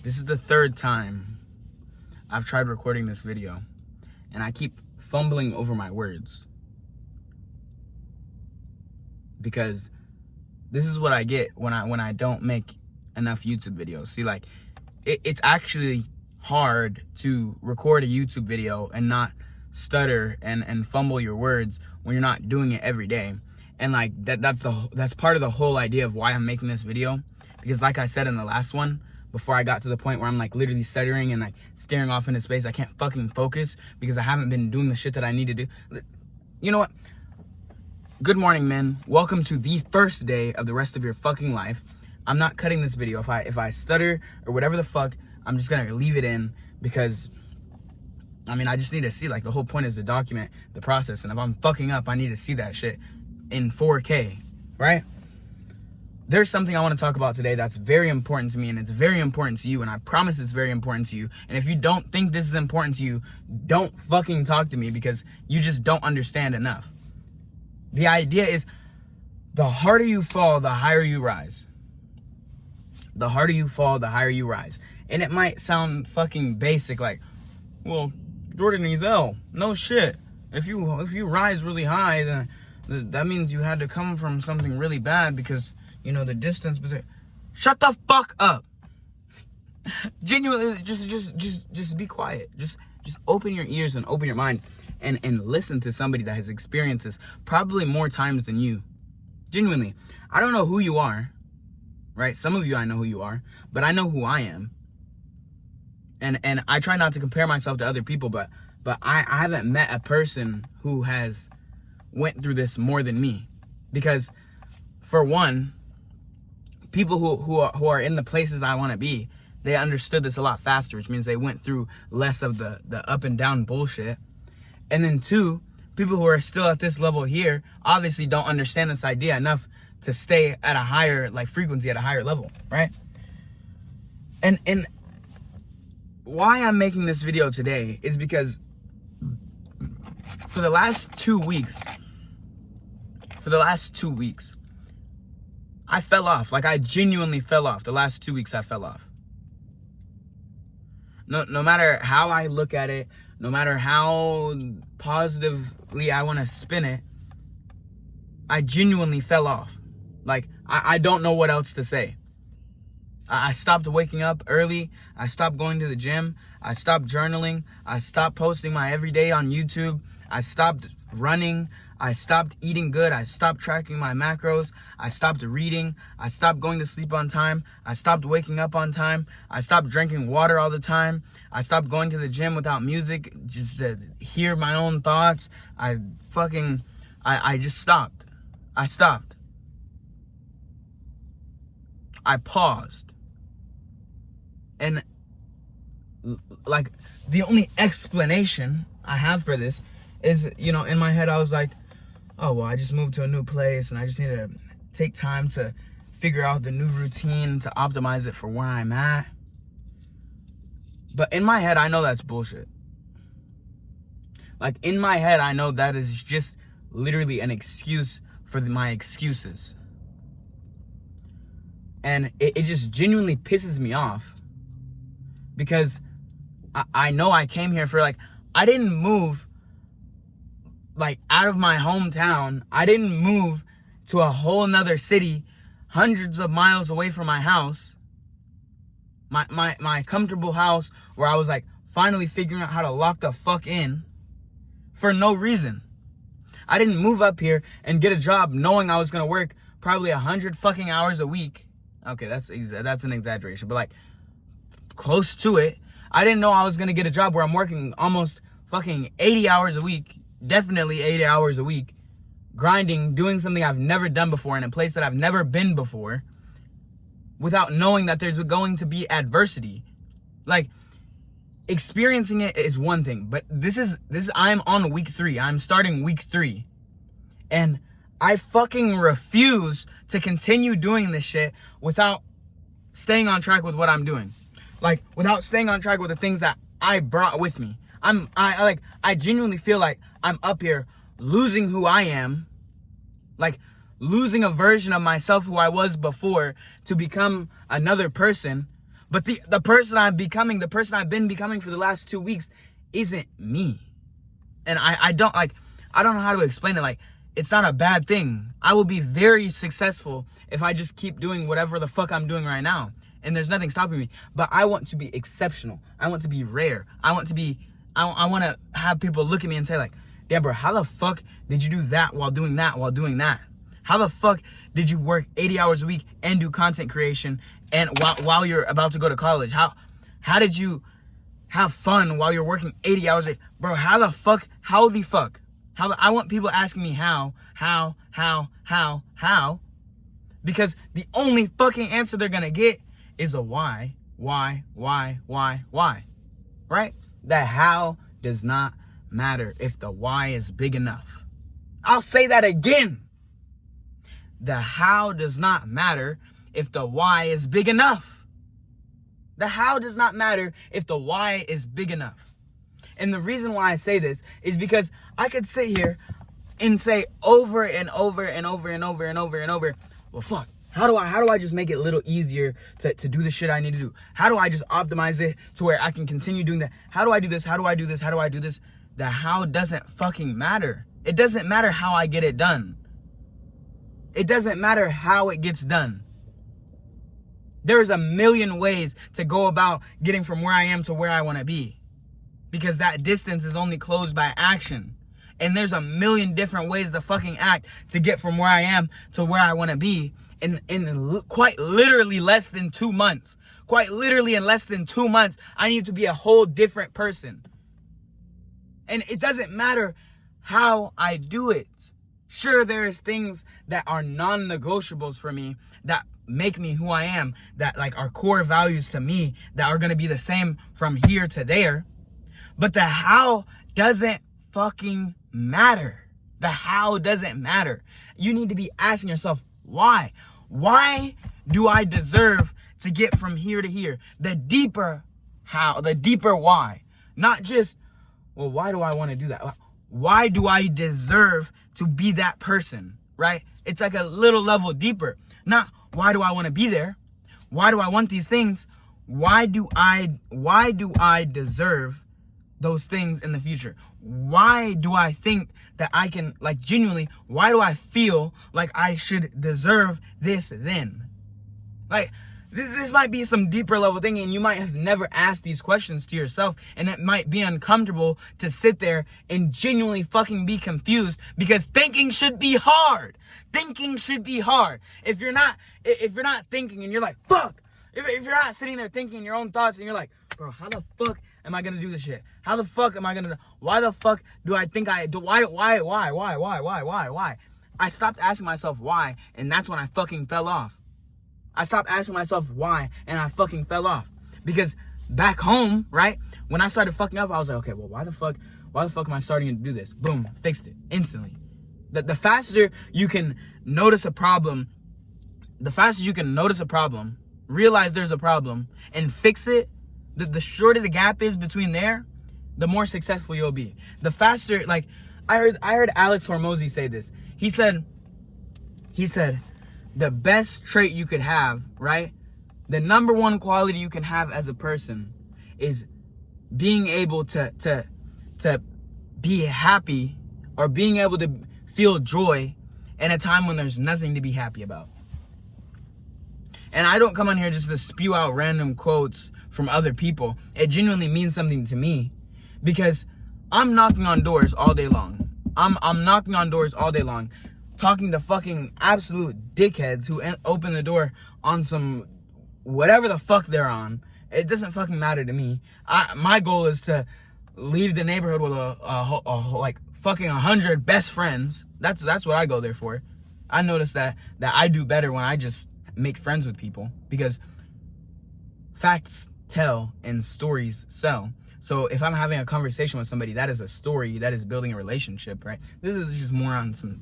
This is the third time I've tried recording this video, and I keep fumbling over my words. Because this is what I get when I don't make enough YouTube videos. See, like, it's actually hard to record a YouTube video and not stutter and fumble your words when you're not doing it every day. And like that's part of the whole idea of why I'm making this video. Because like I said in the last one, before I got to the point where I'm like literally stuttering and like staring off into space, I can't fucking focus because I haven't been doing the shit that I need to do. You know what? Good morning, men. Welcome to the first day of the rest of your fucking life. I'm not cutting this video. If I stutter or whatever the fuck, I'm just gonna leave it in because I mean, I just need to see, like, the whole point is to document the process. And if I'm fucking up, I need to see that shit in 4K, right? There's something I want to talk about today that's very important to me, and it's very important to you, and I promise it's very important to you. And if you don't think this is important to you, don't fucking talk to me because you just don't understand enough. The idea is the harder you fall, the higher you rise. The harder you fall, the higher you rise. And it might sound fucking basic, like, well, Jordan Ezell, no shit. If you rise really high, then that means you had to come from something really bad because, you know, the distance between... Shut the fuck up. Genuinely, just be quiet. Just open your ears and open your mind and listen to somebody that has experienced this probably more times than you. Genuinely. I don't know who you are, right? Some of you, I know who you are, but I know who I am. And I try not to compare myself to other people, but I haven't met a person who has went through this more than me. Because, for one, people who are in the places I want to be, they understood this a lot faster, which means they went through less of the up and down bullshit. And then two, people who are still at this level here obviously don't understand this idea enough to stay at a higher frequency, at a higher level, right? And why I'm making this video today is because for the last 2 weeks, I fell off. Like, I genuinely fell off. The last 2 weeks I fell off. No matter how I look at it, no matter how positively I want to spin it, I genuinely fell off. Like, I don't know what else to say. I stopped waking up early. I stopped going to the gym. I stopped journaling. I stopped posting my everyday on YouTube. I stopped running. I stopped eating good. I stopped tracking my macros. I stopped reading. I stopped going to sleep on time. I stopped waking up on time. I stopped drinking water all the time. I stopped going to the gym without music just to hear my own thoughts. I just stopped. I stopped. I paused. And, like, the only explanation I have for this is, you know, in my head I was like, oh, well, I just moved to a new place and I just need to take time to figure out the new routine to optimize it for where I'm at. But in my head, I know that's bullshit. Like, in my head, I know that is just literally an excuse for my excuses. And it just genuinely pisses me off. Because I know I came here for, like, I didn't move, like, out of my hometown. I didn't move to a whole nother city, hundreds of miles away from my house. My comfortable house where I was, like, finally figuring out how to lock the fuck in for no reason. I didn't move up here and get a job knowing I was going to work probably 100 fucking hours a week. Okay, that's an exaggeration, but, like, close to it. I didn't know I was going to get a job where I'm working almost fucking 80 hours a week, definitely 80 hours a week, grinding, doing something I've never done before in a place that I've never been before, without knowing that there's going to be adversity. Like, experiencing it is one thing, but I'm on week 3. I'm starting week 3. And I fucking refuse to continue doing this shit without staying on track with what I'm doing. Like, without staying on track with the things that I brought with me. I genuinely feel like I'm up here losing who I am. Like, losing a version of myself who I was before to become another person But the person I'm becoming, the person I've been becoming for the last 2 weeks isn't me. And I don't know how to explain it. Like, it's not a bad thing. I will be very successful if I just keep doing whatever the fuck I'm doing right now. And there's nothing stopping me. But I want to be exceptional. I want to be rare. I want to have people look at me and say, like, damn, bro, how the fuck did you do that while doing that while doing that? How the fuck did you work 80 hours a week and do content creation and while you're about to go to college? How did you have fun while you're working 80 hours a day? Bro, how the fuck? I want people asking me how? Because the only fucking answer they're gonna get is a why. Right? The how does not matter if the why is big enough. I'll say that again. The how does not matter if the why is big enough. The how does not matter if the why is big enough. And the reason why I say this is because I could sit here and say over and over, well, fuck, how do I just make it a little easier to do the shit I need to do? How do I just optimize it to where I can continue doing that? How do I do this? How do I do this? How do I do this? The how doesn't fucking matter. It doesn't matter how I get it done. It doesn't matter how it gets done. There's a million ways to go about getting from where I am to where I want to be. Because that distance is only closed by action. And there's a million different ways to fucking act to get from where I am to where I want to be in quite literally less than 2 months. Quite literally in less than 2 months, I need to be a whole different person. And it doesn't matter how I do it. Sure, there's things that are non-negotiables for me that make me who I am, that like are core values to me that are going to be the same from here to there. But the how doesn't fucking matter. The how doesn't matter. You need to be asking yourself, why? Why do I deserve to get from here to here? The deeper how, the deeper why. Not just, well, why do I want to do that? Why do I deserve to be that person, right? It's like a little level deeper. Not why do I want to be there? Why do I want these things? Why do I deserve those things in the future? Why do I think that I can, like, genuinely, why do I feel like I should deserve this then? Like, this might be some deeper level thing, and you might have never asked these questions to yourself, and it might be uncomfortable to sit there and genuinely fucking be confused, because thinking should be hard. Thinking should be hard. If you're not thinking and you're like, fuck, if you're not sitting there thinking your own thoughts and you're like, bro, how the fuck am I gonna do this shit? How the fuck am I gonna, why the fuck do I think I do, why? I stopped asking myself why, and that's when I fucking fell off. I stopped asking myself why, and I fucking fell off. Because back home, right, when I started fucking up, I was like, okay, well, why the fuck am I starting to do this? Boom, fixed it instantly. The faster you can notice a problem, realize there's a problem, and fix it, the shorter the gap is between there, the more successful you'll be. The faster, like, I heard Alex Hormozy say this. He said, the best trait you could have, right? The number one quality you can have as a person is being able to be happy, or being able to feel joy in a time when there's nothing to be happy about. And I don't come on here just to spew out random quotes from other people. It genuinely means something to me, because I'm knocking on doors all day long. I'm knocking on doors all day long, talking to fucking absolute dickheads who open the door on some whatever the fuck they're on. It doesn't fucking matter to me. My goal is to leave the neighborhood with like fucking 100 best friends. That's what I go there for. I notice that I do better when I just make friends with people, because facts tell and stories sell. So if I'm having a conversation with somebody, that is a story, that is building a relationship, right? This is just more on some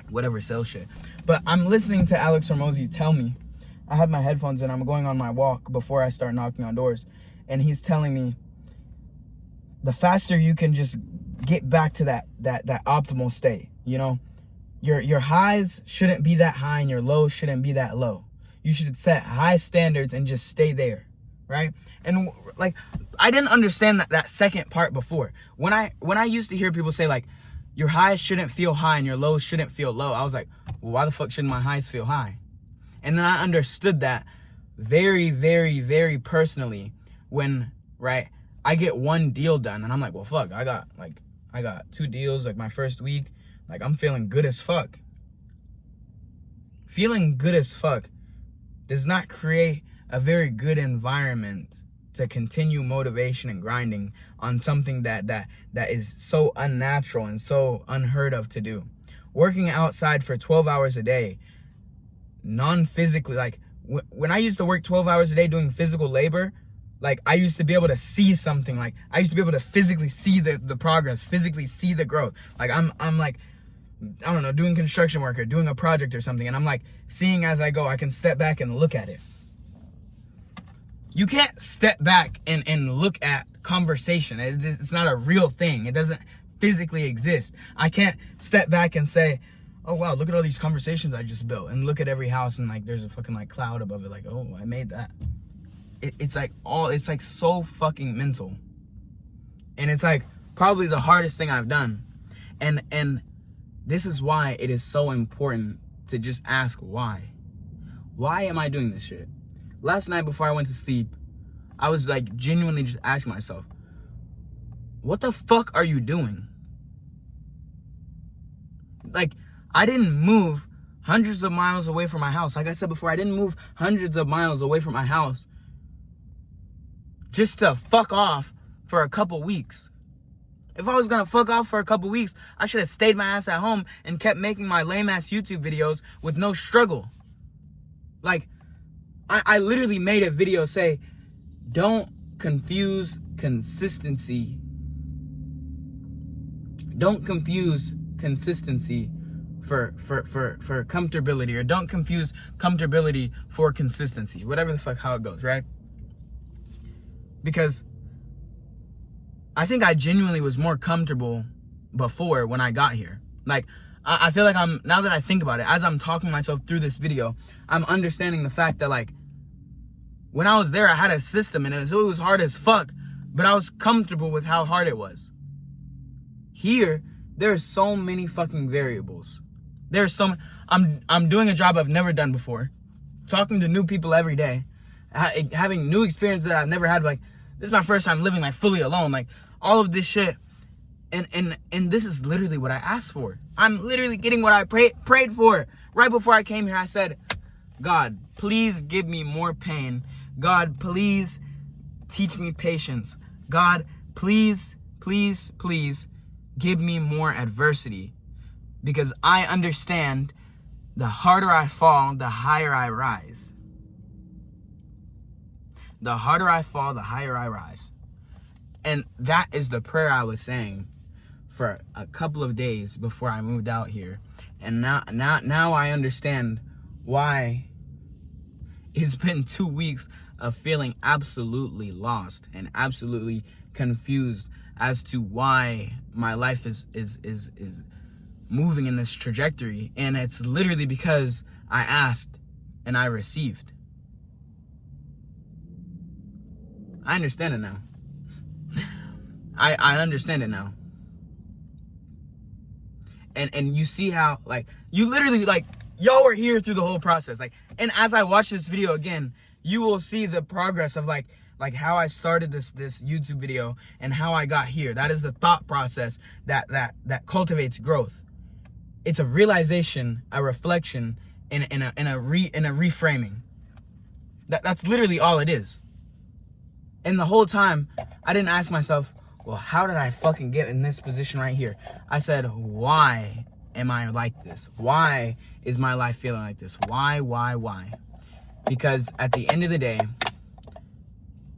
whatever sales shit. But I'm listening to Alex Hormozy tell me, I have my headphones in, I'm going on my walk before I start knocking on doors, and he's telling me the faster you can just get back to that optimal state, you know, your highs shouldn't be that high and your lows shouldn't be that low. You should set high standards and just stay there, right? And like, I didn't understand that second part before. When I used to hear people say like, your highs shouldn't feel high and your lows shouldn't feel low, I was like, well, why the fuck shouldn't my highs feel high? And then I understood that very, very, very personally when, right, I get one deal done and I'm like, well, fuck, I got 2 deals like my first week. Like, I'm feeling good as fuck. Feeling good as fuck does not create a very good environment to continue motivation and grinding on something that is so unnatural and so unheard of to do. Working outside for 12 hours a day, non-physically, like when I used to work 12 hours a day doing physical labor, like I used to be able to see something. Like I used to be able to physically see the progress, physically see the growth. Like I'm like, I don't know, doing construction work or doing a project or something, and I'm like seeing as I go. I can step back and look at it. You can't step back and look at conversation. It's not a real thing. It doesn't physically exist. I can't step back and say, oh wow, look at all these conversations I just built, and look at every house and like there's a fucking like cloud above it, like, oh, I made that. It's like so fucking mental. And it's like probably the hardest thing I've done. And this is why it is so important to just ask why. Why am I doing this shit? Last night before I went to sleep, I was like genuinely just asking myself, what the fuck are you doing? Like, I didn't move hundreds of miles away from my house. Like I said before, I didn't move hundreds of miles away from my house just to fuck off for a couple weeks. If I was gonna fuck off for a couple weeks, I should have stayed my ass at home and kept making my lame ass YouTube videos with no struggle. Like, I literally made a video say, don't confuse consistency. Don't confuse consistency for comfortability, or don't confuse comfortability for consistency. Whatever the fuck how it goes, right? Because I think I genuinely was more comfortable before when I got here. Like, I feel like now that I think about it, as I'm talking myself through this video, I'm understanding the fact that like, when I was there, I had a system and it was hard as fuck, but I was comfortable with how hard it was. Here, there's so many fucking variables. I'm doing a job I've never done before, talking to new people every day, having new experiences that I've never had. Like, this is my first time living like fully alone, like all of this shit. And this is literally what I asked for. I'm literally getting what I prayed for. Right before I came here, I said, God, please give me more pain. God, please teach me patience. God, please, please, please give me more adversity. Because I understand the harder I fall, the higher I rise. The harder I fall, the higher I rise. And that is the prayer I was saying for a couple of days before I moved out here. And now I understand why it's been 2 weeks of feeling absolutely lost and absolutely confused as to why my life is moving in this trajectory. And it's literally because I asked and I received. I understand it now. I understand it now. And you see how, like, you literally, like, y'all were here through the whole process. Like, and as I watch this video again, you will see the progress of like how I started this YouTube video and how I got here. That is the thought process that cultivates growth. It's a realization, a reflection, and a reframing. That's literally all it is. And the whole time, I didn't ask myself, well, how did I fucking get in this position right here? I said, why am I like this? Why is my life feeling like this? Why? Because at the end of the day,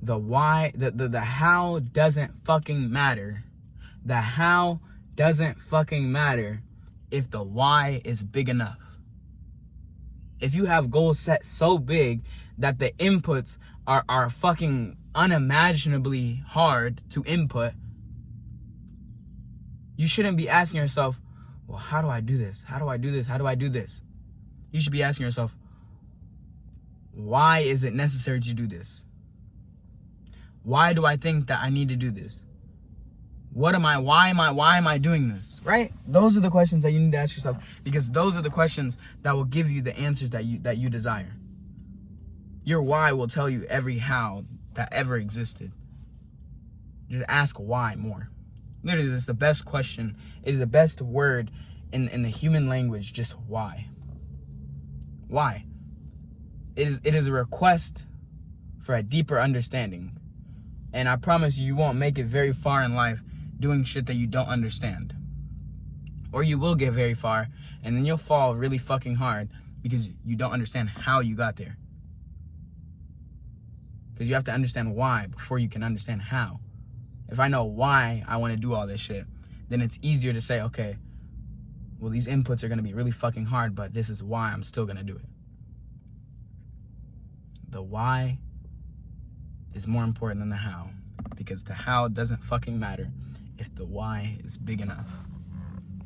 the why, the how doesn't fucking matter. The how doesn't fucking matter if the why is big enough. If you have goals set so big that the inputs are fucking unimaginably hard to input, you shouldn't be asking yourself, well, how do I do this? How do I do this? How do I do this? You should be asking yourself, why is it necessary to do this? Why do I think that I need to do this? Why am I doing this? Right? Those are the questions that you need to ask yourself, because those are the questions that will give you the answers that you desire. Your why will tell you every how that ever existed. Just ask why more. Literally, this is the best question. It is the best word in the human language. Just why. Why? It is a request for a deeper understanding. And I promise you won't make it very far in life doing shit that you don't understand. Or you will get very far, and then you'll fall really fucking hard because you don't understand how you got there. Because you have to understand why before you can understand how. If I know why I want to do all this shit, then it's easier to say, okay, well, these inputs are going to be really fucking hard, but this is why I'm still going to do it. The why is more important than the how, because the how doesn't fucking matter if the why is big enough.